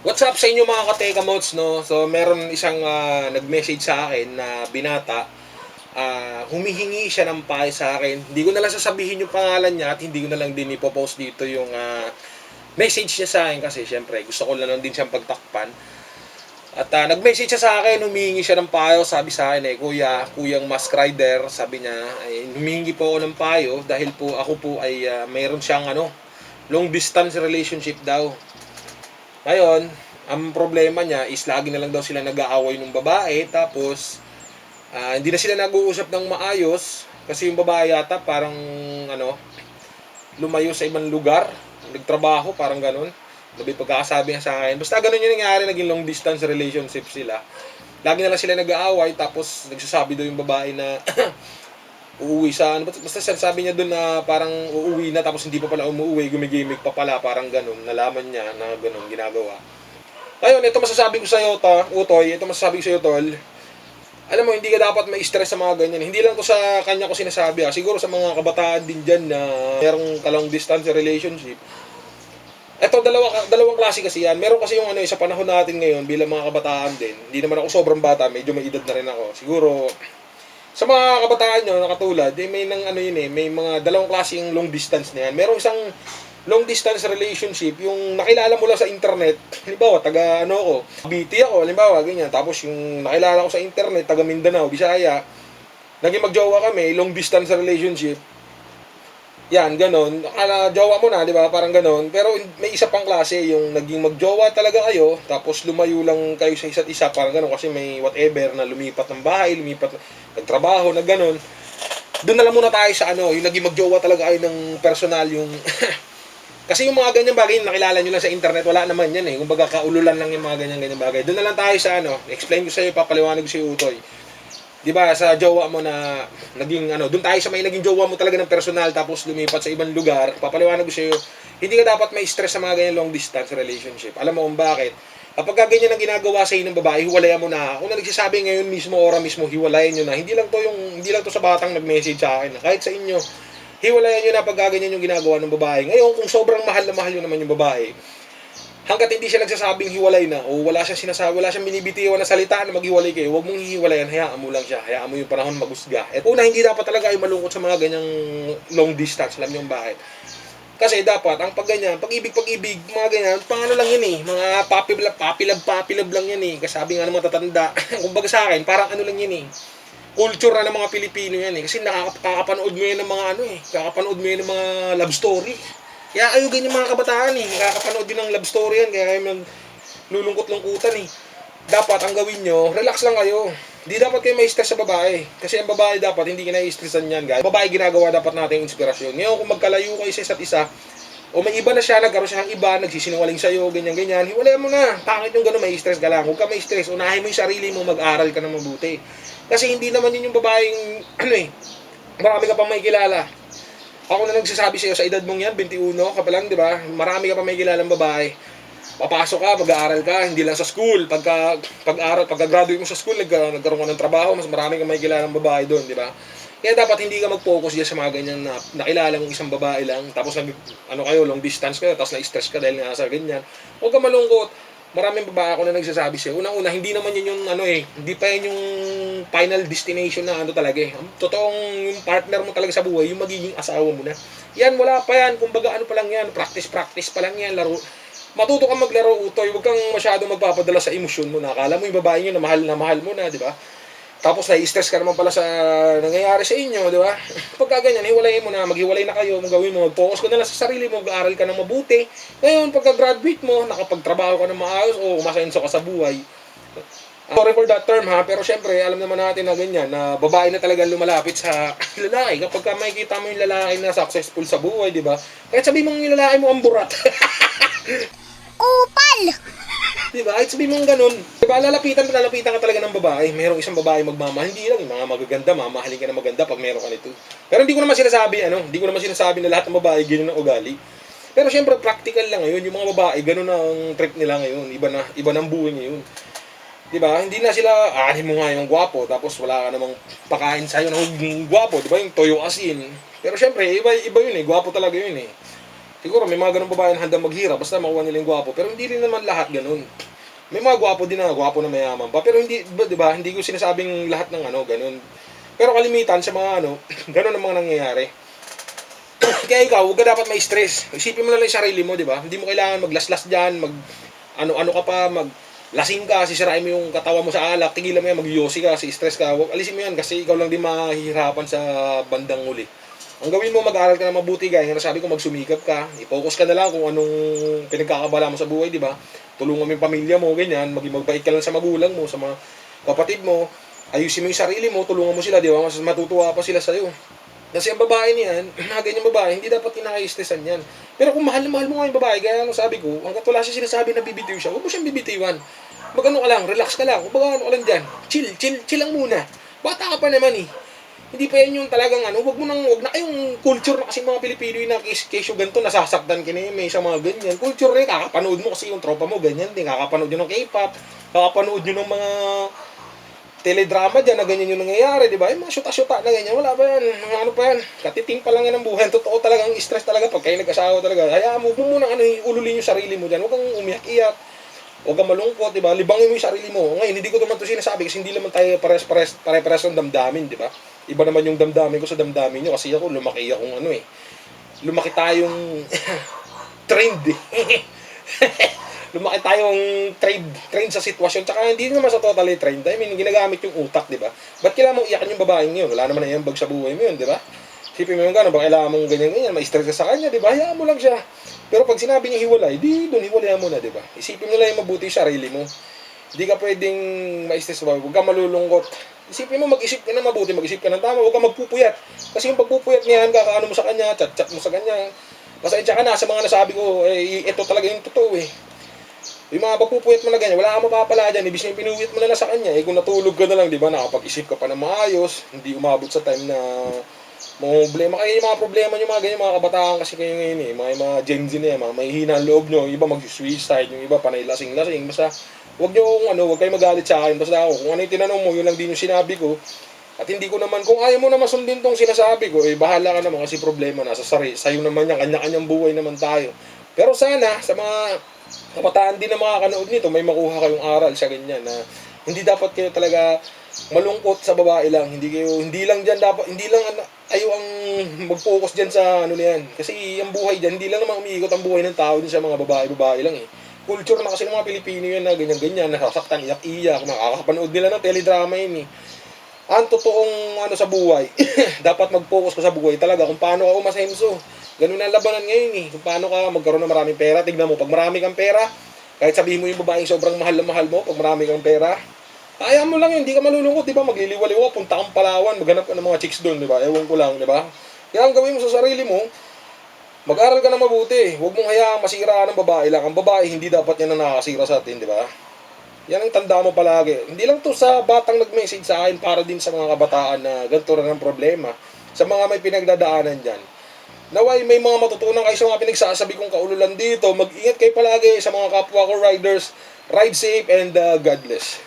What's up sa inyo mga ka-Teka Mods, no? So, meron isang nag-message sa akin na binata. Humihingi siya ng payo sa akin. Hindi ko na lang sasabihin yung pangalan niya at hindi ko na lang din ipopost dito yung message niya sa akin kasi syempre gusto ko na lang din siyang pagtakpan. At nag-message siya sa akin, humihingi siya ng payo. Sabi sa akin Kuyang Mask Rider, sabi niya, humihingi po ako ng payo dahil po ako po ay mayroon siyang long distance relationship daw. Ngayon, ang problema niya is lagi na lang daw sila nag-aaway ng babae, tapos hindi na sila nag-uusap ng maayos kasi yung babae yata parang lumayo sa ibang lugar, nagtrabaho, parang ganun. Labi pagkakasabi niya sa akin. Basta ganun yung nangyari, naging long distance relationship sila. Lagi na lang sila nag-aaway, tapos nagsasabi daw yung babae na uuwi sa basta sabi niya doon na parang uuwi na tapos hindi pa pala umuwi, gumigimik pa pala, parang ganun. Nalaman niya na ganun ginagawa. Ngayon, ito masasabi ko sa iyo, Utoy, ito masasabi ko sa iyo, Tol. Alam mo, hindi ka dapat ma-stress sa mga ganyan. Hindi lang to sa kanya ko sinasabi, siguro sa mga kabataan din diyan na merong long distance relationship. Ito, dalawang klase kasi yan. Meron kasi yung sa panahon natin ngayon bilang mga kabataan din. Hindi naman ako sobrang bata, medyo may edad na rin ako. Siguro sa mga kabataan nyo na katulad, may may mga dalawang klaseng long distance na yan. Merong isang long distance relationship, yung nakilala mo lang sa internet. Halimbawa, taga ako, BT ako, halimbawa, ganyan. Tapos yung nakilala ko sa internet, taga Mindanao, Bisaya. Naging magjowa kami, long distance relationship. Yan, ganon. Jowa mo na, di ba? Parang ganon. Pero may isa pang klase, yung naging magjowa talaga kayo, tapos lumayo lang kayo sa isa't isa, parang ganon. Kasi may whatever na lumipat ng bahay, nagtrabaho, na ganon. Doon na lang muna tayo sa yung naging magjowa talaga kayo ng personal, yung... Kasi yung mga ganyan bagay, nakilala nyo lang sa internet, wala naman yan eh. Kumbaga, kaululan lang yung mga ganyan bagay. Doon na lang tayo sa explain ko sa iyo, papaliwanag ko sa iyo, Utoy. Di ba sa jowa mo na naging doon tayo sa may naging jowa mo talaga ng personal tapos lumipat sa ibang lugar, papaliwanag ko sa iyo, hindi ka dapat mai-stress sa mga ganyan long distance relationship. Alam mo kung bakit? Kapag ganyan ang ginagawa sa iyo ng babae, hiwalayan mo na. Kung nagsasabi ngayon mismo, ora mismo, hiwalayan niyo na. Hindi lang to sa batang nag-message sa akin. Kahit sa inyo, hiwalayan niyo na pag ganyan yung ginagawa ng babae. Ngayon, kung sobrang mahal na mahal niyo naman yung babae, hanggat hindi siya nagsasabing hiwalay na o wala siyang sinasabi, wala siyang binibitiwan na salita na maghiwalay kayo, huwag mong hihiwalayan, hayaan mo lang siya, hayaan mo yung panahon magusga. At una, hindi dapat talaga ay malungkot sa mga ganyang long distance, alam niyo bakit? Kasi dapat, ang pag-ganyan, pag-ibig, mga ganyan, pang lang yan eh, mga papilab lang yan eh, kasabi nga ng mga tatanda, kumbaga sa akin, parang lang yan eh, culture na ng mga Pilipino yan eh, kasi nakakapanood mo yan ng mga kakapanood mo yan ng mga love story. Kaya kayo ganyan mga kabataan eh. Nakakapanood din ng love story yan. Kaya kayo lulungkot-lungkutan eh. Dapat ang gawin nyo, relax lang kayo. Hindi dapat kayo ma-stress sa babae. Kasi ang babae dapat, hindi ka na-stressan yan guys. Babae ginagawa dapat natin inspirasyon. Ngayon kung magkalayo kayo sa isa't isa, o may iba na siya, nagkaroon siya ng iba, nagsisinungaling sa'yo, ganyan-ganyan, hiwalayan mo na. Pangit yung gano'n, may stress ka lang. Huwag ka may stress. Unahin mo yung sarili mo, mag-aral ka na mabuti. Kasi hindi naman yun yung babaeng, marami ka pang may kilala. Ako na nagsasabi sa iyo, sa edad mong yan, 21 ka pa lang, di ba? Marami ka pa may kilalang babae. Papasok ka, mag-aaral ka, hindi lang sa school. Pagka-graduate mo sa school, nagkaroon ka ng trabaho, mas marami ka may kilalang babae doon, di ba? Kaya dapat hindi ka mag-focus diyan sa mga ganyan na nakilala mong isang babae lang, tapos long distance kayo, tapos na-stress ka dahil nga sa ganyan. Huwag ka malungkot. Maraming babae ako na nagsasabi sa'yo. Unang-una, hindi naman yun yung hindi pa yun yung final destination na talaga eh. Totoong yung partner mo talaga sa buhay, yung magiging asawa mo na. Yan, wala pa yan. Kumbaga pa lang yan. Practice pa lang yan. Laro. Matuto kang maglaro, Utoy. Huwag kang masyadong magpapadala sa emosyon mo na. Akala mo yung babae nyo na mahal mo na, di ba? Tapos na-stress ka naman pala sa nangyayari sa inyo, di ba? Pagka ganyan, hiwalayin mo na, maghiwalay na kayo, magawin mo, mag-focus ka na lang sa sarili mo, mag-aaral ka na mabuti. Ngayon, pagka-graduate mo, nakapagtrabaho ka na maayos o umasenso ka sa buhay. Sorry for that term ha, pero syempre, alam naman natin na ganyan, na babae na talagang lumalapit sa lalaki. Kapag makikita mo yung lalaki na successful sa buhay, di ba? Kahit sabi mong yung lalaki mo ang burat. Kupal! Diba? Kahit sabihin mong ganun. Diba? Lalapitan ka talaga ng babae. Merong isang babae magmamahal. Hindi lang yung mga magaganda. Mamahalin ka na maganda pag meron ka nito. Pero hindi ko naman sinasabi na lahat ng babae ganun ang ugali. Pero syempre, practical lang ngayon. Yung mga babae, ganun ang trip nila ngayon. Iba ng buhay ngayon. Diba? Hindi na sila, mo nga yung gwapo. Tapos wala ka namang pakain sa'yo ng gwapo. Diba? Yung toyo asin. Pero syempre, iba yun eh. Gwapo talaga yun eh. Siguro may mga ganung babae na handang maghirap basta makuha nila yung gwapo, pero hindi rin naman lahat ganun. May mga gwapo din na gwapo na mayaman pa, pero hindi, di ba, hindi ko sinasabing lahat ng ano, ganun. Pero kalimitan sa mga ano, ganun ang mga nangyayari. Kaya ikaw, huwag ka dapat may stress. Isipin mo na lang yung sarili mo, di ba? Hindi mo kailangan maglaslas dyan, mag ano-ano ka pa, mag lasing ka, sisirain mo yung katawan mo sa alak, tigilan mo yan, mag-yosi ka, si stress ka, huwag alisin mo yan kasi ikaw lang din mahihirapan sa bandang uli. Ang gawin mo, mag-aaral ka na mabuti, gaya nga sabi ko, magsumikap ka, i-focus ka na lang kung anong pinagkakabala mo sa buhay, di ba? Tulungan mo yung pamilya mo, ganyan, maging magbait ka lang sa magulang mo, sa mga kapatid mo, ayusin mo yung sarili mo, tulungan mo sila, di ba? Mas matutuwa pa sila sa'yo. Kasi ang babae niyan, mga ganyang babae, hindi dapat kinaka-stressan yan. Pero kung mahal na mahal mo nga yung babae, gaya ng sabi ko, hanggat wala siya sinasabi na bibitiw siya, huwag mo siyang bibitiwan. Magano ka lang, relax ka lang, kumbaga ano ka lang dyan, chill lang muna. Bata ka pa naman eh. Hindi pa yan yung talagang ano, wag na kayong culture na kasi mga Pilipino yung kesyo ganito, nasasaktan ka na may isang mga ganyan. Culture na yun, kakapanood mo kasi yung tropa mo, ganyan din, kakapanood nyo ng K-pop, kakapanood nyo ng mga teledrama dyan na ganyan yung nangyayari, di ba? Yung mga syuta-syuta na ganyan, wala pa yan, mga ano pa yan, katiting pa lang yan ang buhay, totoo talagang stress talaga pag kayo nag-asawa talaga. Hayaan mo, huwag mo munang ano, ululin yung sarili mo dyan, huwag kang umiyak-iyak, huwag kang malungkot, di ba? Libangin mo yung sarili mo. Ngayon, hindi ko naman ito sinasabi kasi hindi naman tayo pare-pares ng damdamin, di ba? Iba naman yung damdamin ko sa damdamin nyo kasi ako, lumaki akong ano eh. Lumaki tayong trend eh. Lumaki tayong train sa sitwasyon. Tsaka hindi naman sa totally trained. I mean, ginagamit yung utak, di ba? Ba't kailangan mong iyakan yung babaeng yun? Wala naman na bag sa buhay mo yun, di ba? Isipin mo yung gano'n, ba kailangan mong ganyan-ganyan, ma-stress ka sa kanya, di ba? Hayaan mo lang siya. Pero pag sinabi niya hiwalay, di doon hiwalayan mo na, di ba? Isipin mo lang yung mabuti yung sarili mo. Hindi ka pwedeng ma-stress ba? Huwag ka malulungkot. Isipin mo, mag-isip ka na mabuti, mag-isip ka ng tama, huwag ka magpupuyat. Kasi yung pagpupuyat niyan, kakaano mo sa kanya, chat-chat mo sa kanya. Pasensya ka na sa mga nasabi ko, ito talaga yung totoo eh. Yung mga pagpupuyat mo na ganyan, wala kang mapapala dyan, ibig sabihin pinuyat mo na lang sa kanya, kung natulog ka na lang, di ba, nakapag-isip ka pa na maayos, hindi umabot sa time na problema kayo, yung mga problema nyo, mga ganyan, mga kabataan kasi kayo ngayon eh, mga Gen Z na yan, mga mahihina ang loob nyo, yung iba mag-suicide, yung iba panay lasing-lasing, basta, huwag kayo magalit sa akin, basta ako, kung ano yung tinanong mo, yun lang din yung sinabi ko, at hindi ko naman, kung ayaw mo naman sundin tong sinasabi ko, bahala ka naman kasi problema nasa sa'yo naman yan, kanya-kanyang buhay naman tayo. Pero sana, sa mga kabataan din na makakanood nito, may makuha kayong aral sa ganyan na hindi dapat kayo talaga malungkot sa babae lang. Hindi lang ayo ang mag-focus diyan sa ano niyan. Kasi ang buhay diyan, hindi lang naman umiikot ang buhay ng tao din sa mga babae lang eh. Culture na kasi ng mga Pilipino yan na ganyan-ganyan, nasasaktan, iyak-iyak, makakapanood nila ng teledrama yun eh. Ang totoong ano sa buhay, dapat mag-focus ka sa buhay talaga kung paano ka umasenso. Ganun ang labanan ngayon eh. Kung paano ka magkaroon ng maraming pera. Tignan mo, pag marami kang pera, kahit sabihin mo yung babaeng sobrang mahal na mahal mo, pag marami kang pera, kaya mo lang yun, hindi ka malulungkot, di ba? Magliliwaliw ka, punta kang Palawan, maghanap ka ng mga chicks doon, di ba? Ewan ko lang, di ba? Kaya ang gawin mo sa sarili mo, mag-aral ka na mabuti. Huwag mong hayaang masira ng babae lang. Ang babae, hindi dapat yan na nakakasira sa atin, di ba? Yan ang tanda mo palagi. Hindi lang to sa batang nag-message sa akin, para din sa mga kabataan na ganito rin ang problema. Sa mga may pinagdadaanan dyan. Naway may mga matutunan kayo sa mga pinagsasabi kong kaululan dito. Mag-ingat kayo palagi sa mga kapwa ko riders. Ride safe and God bless.